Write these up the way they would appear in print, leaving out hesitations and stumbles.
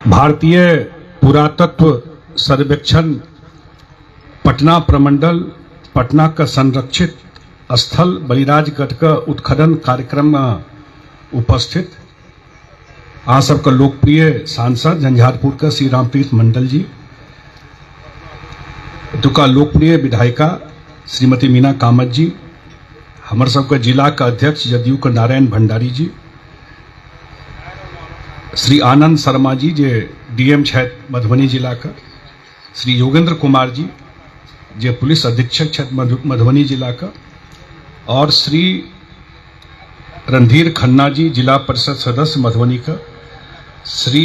भारतीय पुरातत्व सर्वेक्षण पटना प्रमंडल पटना का संरक्षित स्थल बलिराजगढ़ का उत्खनन कार्यक्रम में उपस्थित आ सबका लोकप्रिय सांसद झंझारपुर का श्री रामप्रीत मंडल जी, दुका लोकप्रिय विधायिका श्रीमती मीना कामत जी, हमारे सबका जिला का अध्यक्ष जदयू का नारायण भंडारी जी, श्री आनंद शर्मा जी जे डीएम क्षेत्र मधुबनी जिला का, श्री योगेंद्र कुमार जी जे पुलिस अधीक्षक क्षेत्र मधुबनी जिला का, और श्री रणधीर खन्ना जी जिला परिषद सदस्य मधुबनी का, श्री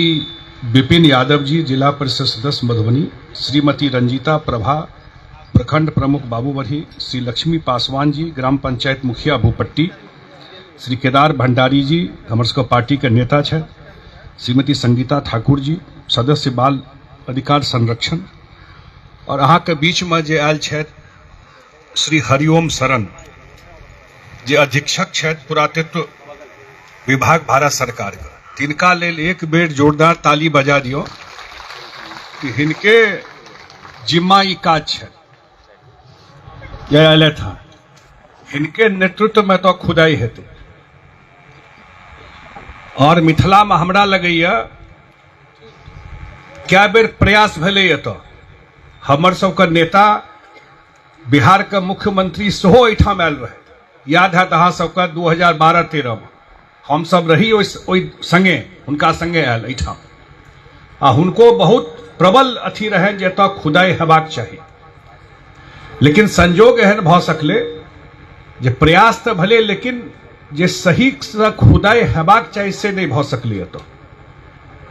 विपिन यादव जी जिला परिषद सदस्य मधुबनी, श्रीमती रंजीता प्रभा प्रखंड प्रमुख बाबूबरही, श्री लक्ष्मी पासवान जी ग्राम पंचायत मुखिया भूपट्टी, श्री केदार भंडारी जी हमारे सबका पार्टी के नेता है, श्रीमती संगीता ठाकुर जी सदस्य बाल अधिकार संरक्षण, और अहाँ के बीच में जे आयल है श्री हरिओम शरण जे अधीक्षक है पुरातत्व विभाग भारत सरकार का। तिनका लेल एक बेर जोरदार ताली बजा दियो कि हिनके जिम्मा ई काज है ये आयल था, हिनके नेतृत्व में तो खुदाई हेतु। और मिथिला में हमरा लगैया क्या बेर प्रयास भेलैया तो हमर सबका नेता बिहार का मुख्यमंत्री सेहो एठाम आयल रहे, याद है अहाँ सबका 2012-13 में हम सब रही ओइ संगे हुनका संगे आयल एठाम, आ हुनको बहुत प्रबल अथी रहे जे एतऽ खुदाई हेबाक चाही, लेकिन संजोग एहन भऽ सकलै जे प्रयास तऽ भले लेकिन जे सही से खुदाई हेबाक चाही से नहीं भऽ सकलै। एतऽ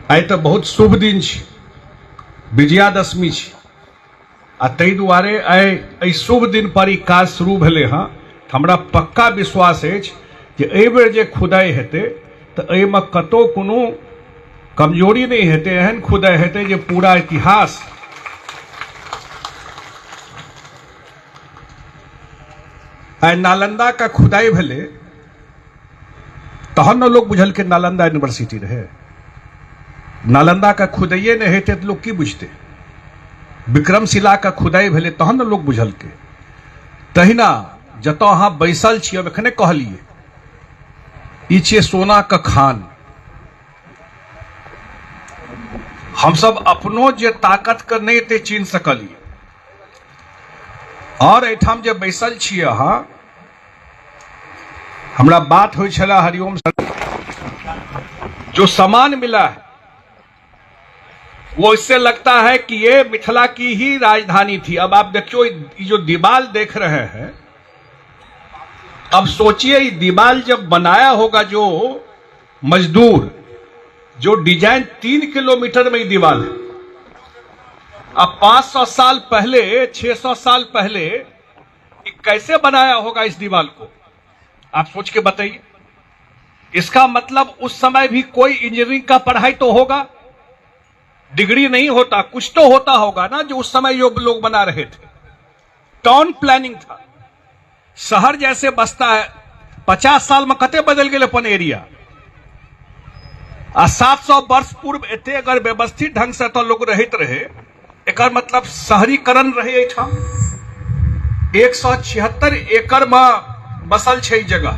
आइ तऽ बहुत शुभ दिन छै, विजयादशमी छै, आ ताहि दुआरे आइ एहि शुभ दिन पर ई काज शुरू भेलै हँ। हमरा पक्का विश्वास अछि जे एहि बेर जे खुदाई हेतै तऽ एहिमे कतहु कोनो कमजोरी नहीं हेतै, एहन खुदाई हेतै जे पूरा इतिहास आइ नालंदा का खुदाई भेलै तहन न लोग बुझल के नालंदा यूनिवर्सिटी रहे। नालंदा का खुदाइए नहीं हेतै तो लोग की बुझते, विक्रमशिला का खुदाई भेलै तहन न लोग बुझल के। तहिना जतऽ अहाँ बैसल छी, अब एखने कहलिए ई छियै सोना का खान, हम सब अपनो जे ताकत के नहीं एते चीन सकलिए, और एठाम जे बैसल छियै अहाँ, हमरा बात हो छला हरिओम जो सामान मिला है वो इससे लगता है कि ये मिथिला की ही राजधानी थी। अब आप देखियो ये जो दीवाल देख रहे हैं, अब सोचिए ये दीवाल जब बनाया होगा जो मजदूर, जो डिजाइन 3 किलोमीटर में ये दीवाल है, अब 500 साल पहले 600 साल पहले ये कैसे बनाया होगा इस दीवाल को, आप सोच के बताइए। इसका मतलब उस समय भी कोई इंजीनियरिंग का पढ़ाई तो होगा, डिग्री नहीं होता, कुछ तो होता होगा ना जो उस समय जो लोग बना रहे थे। टाउन प्लानिंग था, शहर जैसे बसता है 50 साल में कते बदल गए अपन एरिया, आ 700 वर्ष पूर्व एते अगर व्यवस्थित ढंग से तो लोग रहते रहे, एक मतलब शहरीकरण रहे। 176 एकड़ में बसल छै जगह,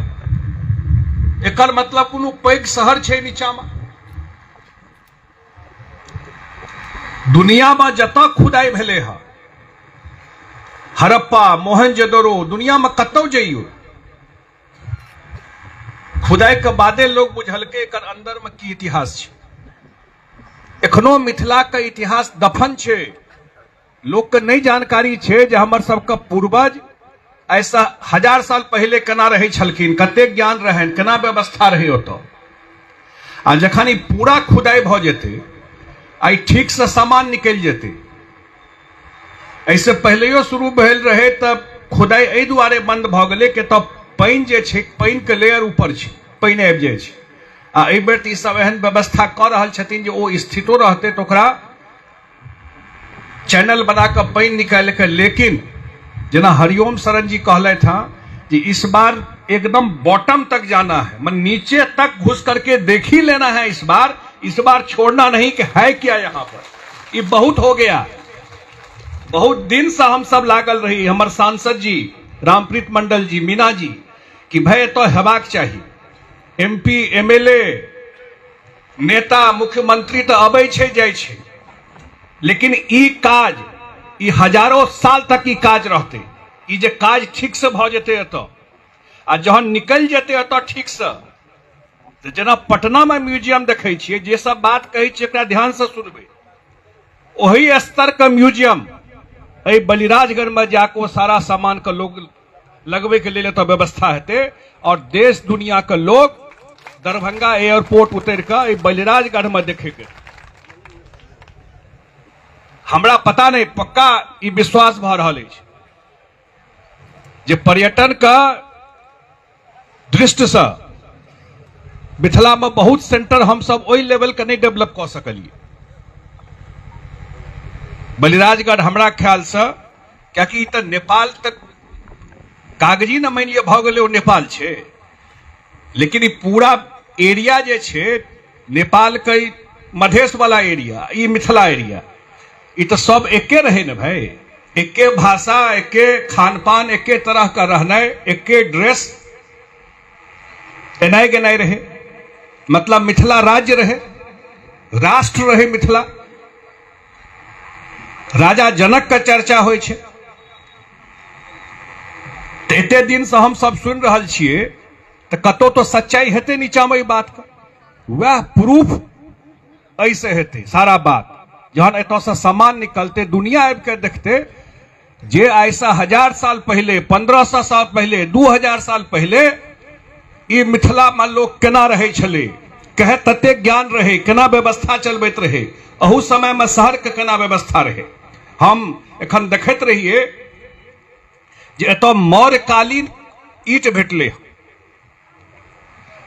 एकर मतलब कोनो पैघ शहर छै नीचा में। दुनिया में जतऽ खुदाई भेले है, हड़प्पा मोहनजोदड़ो, दुनिया में कतौ जाइयो, खुदाई के बादे लोग बुझल के एकर अंदर में की इतिहास छै। एखनो मिथिला के इतिहास दफन छै, लोग के नहीं जानकारी छै जे हमर सबके पूर्वज ऐसा 1000 साल पहले केना रहे छलखिन, कते ज्ञान रहन, केना व्यवस्था रहे ओतऽ। आ जखन ई पूरा खुदाई भ जेतै, आई ठीक से सामान निकल जेतै, ऐसे पहलेयो शुरू भेल रहे तब खुदाई एहि दुआरे बंद भ गेलै कि तब पानि जे छै, पानि के लेयर ऊपर छै, पानि आबि जाइ छै, आ एहि बेर ई सब एहन व्यवस्था कऽ रहल छथिन जे ओ स्थितो रहतै तो ओकरा चैनल बना कऽ पानि निकालि के। लेकिन जना हरिओम शरण जी कहले था कि इस बार एकदम बॉटम तक जाना है, मन नीचे तक घुस करके देख ही लेना है इस बार इस बार छोड़ना नहीं कि है क्या यहाँ पर। ये बहुत हो गया, बहुत दिन से हम सब लागल रही, हमारे सांसद जी रामप्रीत मंडल जी, मीना जी, कि भाई तो हेबाक चाहिए। एमपी एमएलए नेता मुख्यमंत्री तो अबै छै जाय छै, लेकिन ई काज ई हजारों साल तक ई काज रहते। ई जे काज ठीक से भ जेते एतऽ आ जहन निकल जेते एतऽ ठीक से, तो जेना पटना में म्यूजियम देखे छियै, जे सब बात कहे छियै एकरा ध्यान से सुनबे, वही स्तर का म्यूजियम अ बलिराजगढ़ में जाको सारा सामान का लोग लगबे के लिए तो व्यवस्था हेते और देश दुनिया के लोग दरभंगा एयरपोर्ट उतर के बलिराजगढ़ में देखे के। हमरा पता नहीं, पक्का ई विश्वास भ रहल अछि जे पर्यटन का दृष्टि से मिथिला में बहुत सेंटर हम सब ओई लेवल के नहीं डेवलप कर सकलिए। बलिराजगढ़ हमरा ख्याल से, क्योंकि तो नेपाल तक कागजी न मानिए भ गेलै, ओ नेपाल छै, लेकिन ई पूरा एरिया जे छै नेपाल के मधेश वाला एरिया, ई मिथिला एरिया, ई तो सब एके रहे न भाई, एके भाषा, एके खान पान, एके तरह का रहनाइ, एके ड्रेस, एनाइ गेनाइ रहे। मतलब मिथिला राज्य रहे, राष्ट्र रहे मिथिला। राजा जनक का चर्चा होइ छै, एते दिन से हम सब सुन रहल छियै, तो कतो तो सच्चाई हेते नीचा में बात का, वह प्रूफ ऐसे हेते सारा बात। जहन एतो से सामान निकलते, दुनिया आबि के देखते जे ऐसा 1000 साल पहले, 1500 साल पहले, 2000 साल पहले ई मिथिला में लोग केना रहे छले, कहे तते ज्ञान रहे, केना व्यवस्था चलबैत रहे, अहू समय में शहर के केना व्यवस्था रहे। हम एखन देखैत रहिए जे एतो मौर्यकालीन ईट भेटले,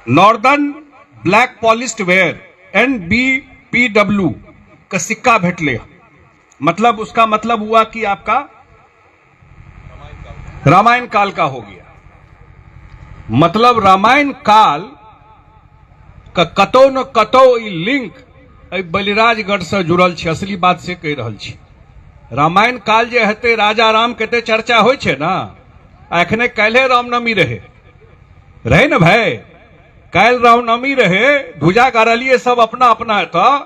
northern black polished where NBPW का सिक्का भेटले। मतलब उसका मतलब हुआ कि आपका रामायण काल का हो गया। मतलब रामायण काल का कतौ न कतौ ई लिंक बलिराजगढ़ से जुड़ल छै। असली बात से कहि रहल छी, रामायण काल जे हेते राजा राम के चर्चा होइ छै ना, एखने काल्हे रामनवमी रहे न भाई, काल रामनवमी रहे, ध्वजा गाड़लिए सब अपना अपना एतऽ,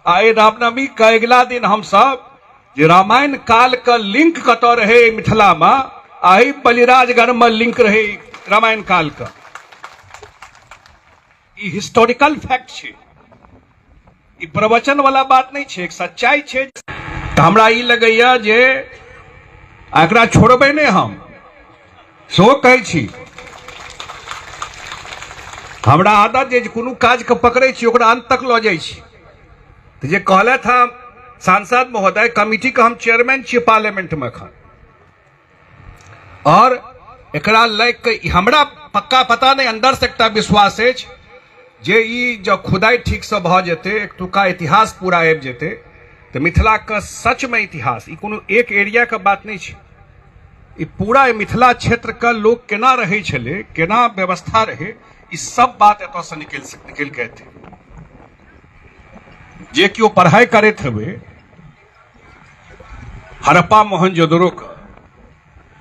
आ रामनवमी के अगला दिन हम सब जे रामायण काल का लिंक कतौ रहे मिथिला में, आही बलिराजगढ़ में लिंक रहे रामायण काल का। ई हिस्टोरिकल फैक्ट छै, ई प्रवचन वाला बात नहीं छै, एक सच्चाई छै। तो हमरा ई लगैया जे एकरा छोड़बै नहीं, हम सो कहै छी। हमरा आदत जे कोनो काज के पकड़े छी ओकरा अंत तक लऽ जाइ छी। तो जे कहले था सांसद महोदय, कमिटी का हम चेयरमैन छी पार्लियामेंट में एखन, और एकरा लग के हमरा पक्का पता नहीं, अंदर से एकटा विश्वास अछि जे ई जब खुदाई ठीक से भ जेते, एक तुका इतिहास पूरा आबि जेते, तो मिथिला का सच में इतिहास, ई कोनो एक एरिया का बात नहीं छै, ई पूरा मिथिला क्षेत्र का लोग केना रहे छले, केना व्यवस्था रहे, ई सब बात एतऽ से निकल के थे। जे केओ पढ़ाई करैत हेबै हड़प्पा मोहनजोदड़ो का,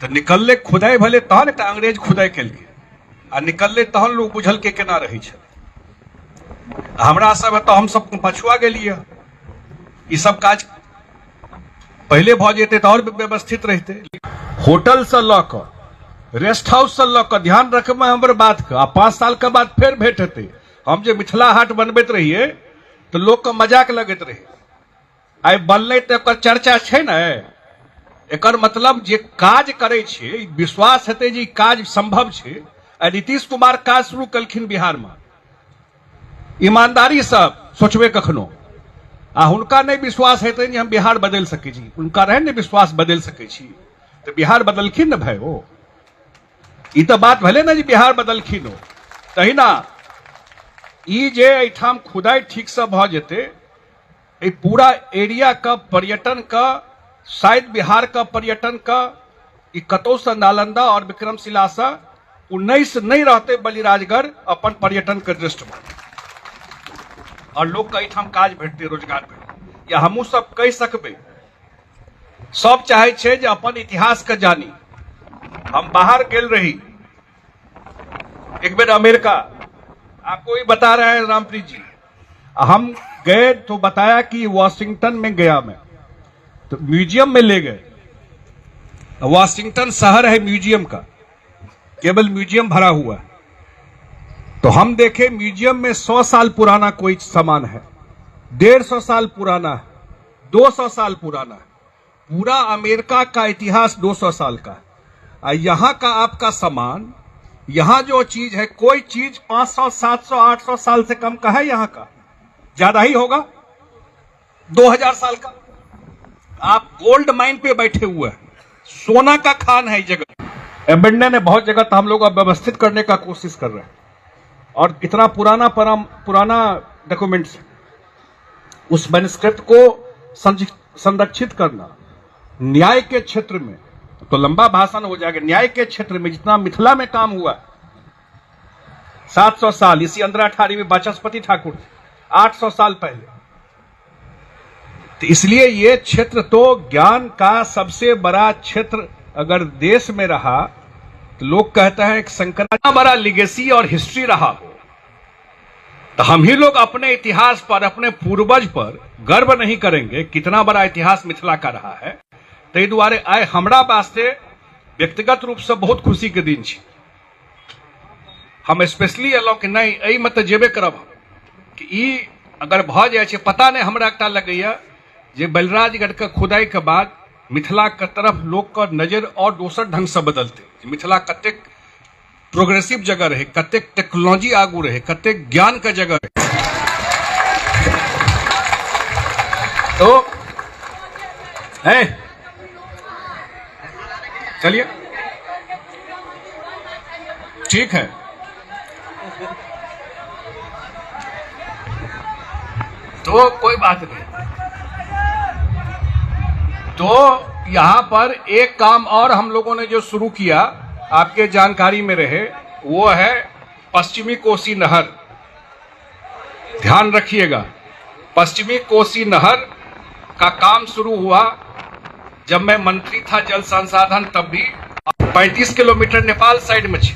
तो निकलले खुदाई भले तहन एकटा अंग्रेज खुदाई केलकै, आ निकलले तहन लोग बुझल के केना रहे छै। हमरा सब तो हम सब पछुआ गेलिए, ई सब काज पहले भ जेते तो और व्यवस्थित रहते। होटल से ल क, रेस्ट हाउस से ल क, ध्यान रखबे हमर बात का। 5 साल के बाद फिर भेंट हेते। हम जे मिथिला हाट बनबैत रहिए तो लोग के मजाक लगैत रहे, आइ बनलै तो एकर चर्चा छै ने। एकर मतलब जे काज करे छै, विश्वास हेते जे काज संभव छै। नीतीश कुमार काज शुरू कलखिन बिहार में, ईमानदारी से सोचबे कखनो, आ हुनका नहीं विश्वास हेते जे हम बिहार बदल सकै छी, हुनका रहे ने विश्वास बदल सकै छी, तो बिहार बदलखिन न भाई। ओ ई तो बात भले ना जी बिहार बदलखिन हो, तहिना ई जे एठाम खुदाई ठीक से भ जेते, ई पूरा एरिया का पर्यटन का, शायद बिहार का पर्यटन का, ई कतौ से नालंदा और विक्रमशिला से 19 नहीं रहते बलिराजगढ़ अपन पर्यटन के दृष्टि में। और लोग कई ठाम काज भेटते, रोजगार भेटते, या हमू सब कह सकबे। सब चाहे छे जे अपन इतिहास के जानी। हम बाहर गेल रही एक बेर अमेरिका, आपको ही बता रहे हैं रामप्रीत जी। हम गए तो बताया कि वॉशिंगटन में गया मैं, तो म्यूजियम में ले गए। वॉशिंगटन शहर है म्यूजियम का, केवल म्यूजियम भरा हुआ है। तो हम देखे म्यूजियम में 100 साल पुराना कोई सामान है, 150 साल पुराना है, 200 साल पुराना है। पूरा अमेरिका का इतिहास 200 साल का है। यहां का आपका सामान, यहां जो चीज है, कोई चीज 500, 700, 800 साल से कम का है, यहां का ज्यादा ही होगा, 2000 साल का। आप गोल्ड माइन पे बैठे हुए हैं, सोना का खान है जगह। एम्बेडे ने बहुत जगह तो हम लोग अब व्यवस्थित करने का कोशिश कर रहे हैं, और इतना पुराना डॉक्यूमेंट्स, उस मैन्युस्क्रिप्ट को संरक्षित करना। न्याय के क्षेत्र में तो लंबा भाषण हो जाएगा। न्याय के क्षेत्र में जितना मिथिला में काम हुआ 700 साल, इसी 1518 में वाचस्पति ठाकुर 800 साल पहले। तो इसलिए ये क्षेत्र तो ज्ञान का सबसे बड़ा क्षेत्र अगर देश में रहा, तो लोग कहते हैं एक शंकराचार्य बड़ा लिगेसी और हिस्ट्री रहा हो, तो हम ही लोग अपने इतिहास पर, अपने पूर्वज पर गर्व नहीं करेंगे कितना बड़ा इतिहास मिथिला का रहा है। ताहि दुआरे आइ हमरा वास्ते व्यक्तिगत रूप से बहुत खुशी के दिन छै। हम स्पेशली एलहुं कि नहीं, एहि में तो जेबे करब कि ई अगर भ जाए छै। पता नहीं, हमरा एकटा लगैया जे बलराजगढ़ के खुदाई के बाद मिथिला के तरफ लोग का नजर और दोसर ढंग से बदलते। मिथिला कतेक प्रोग्रेसिव जगह रहे, कतेक टेक्नोलॉजी आगू रहे, कतेक ज्ञान का जगह रहे। तो है, चलिए ठीक है। तो कोई बात नहीं। तो यहां पर एक काम और हम लोगों ने जो शुरू किया, आपके जानकारी में रहे, वो है पश्चिमी कोसी नहर। ध्यान रखिएगा, पश्चिमी कोसी नहर का काम शुरू हुआ जब मैं मंत्री था जल संसाधन, तब भी 35 किलोमीटर नेपाल साइड में छे,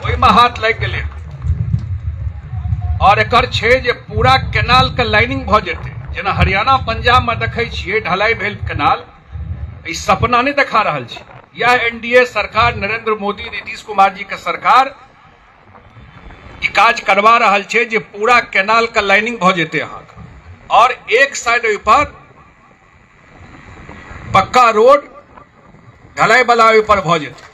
ओहि में हाथ लग गए। और एकर छे जे पूरा कैनाल के लाइनिंग भ जेते, जेना हरियाणा पंजाब में देखे छिए ढलाई भेल कैनाल, ई सपना नहीं देखा रहल छी। यह एनडीए सरकार, नरेंद्र मोदी, नीतीश कुमार जी के सरकार ई काज करवा रहल छे जे पूरा कैनाल का लाइनिंग भ जेते यहाँ का। और एक साइड पर पक्का रोड ढलाई वाला पर भ जेते।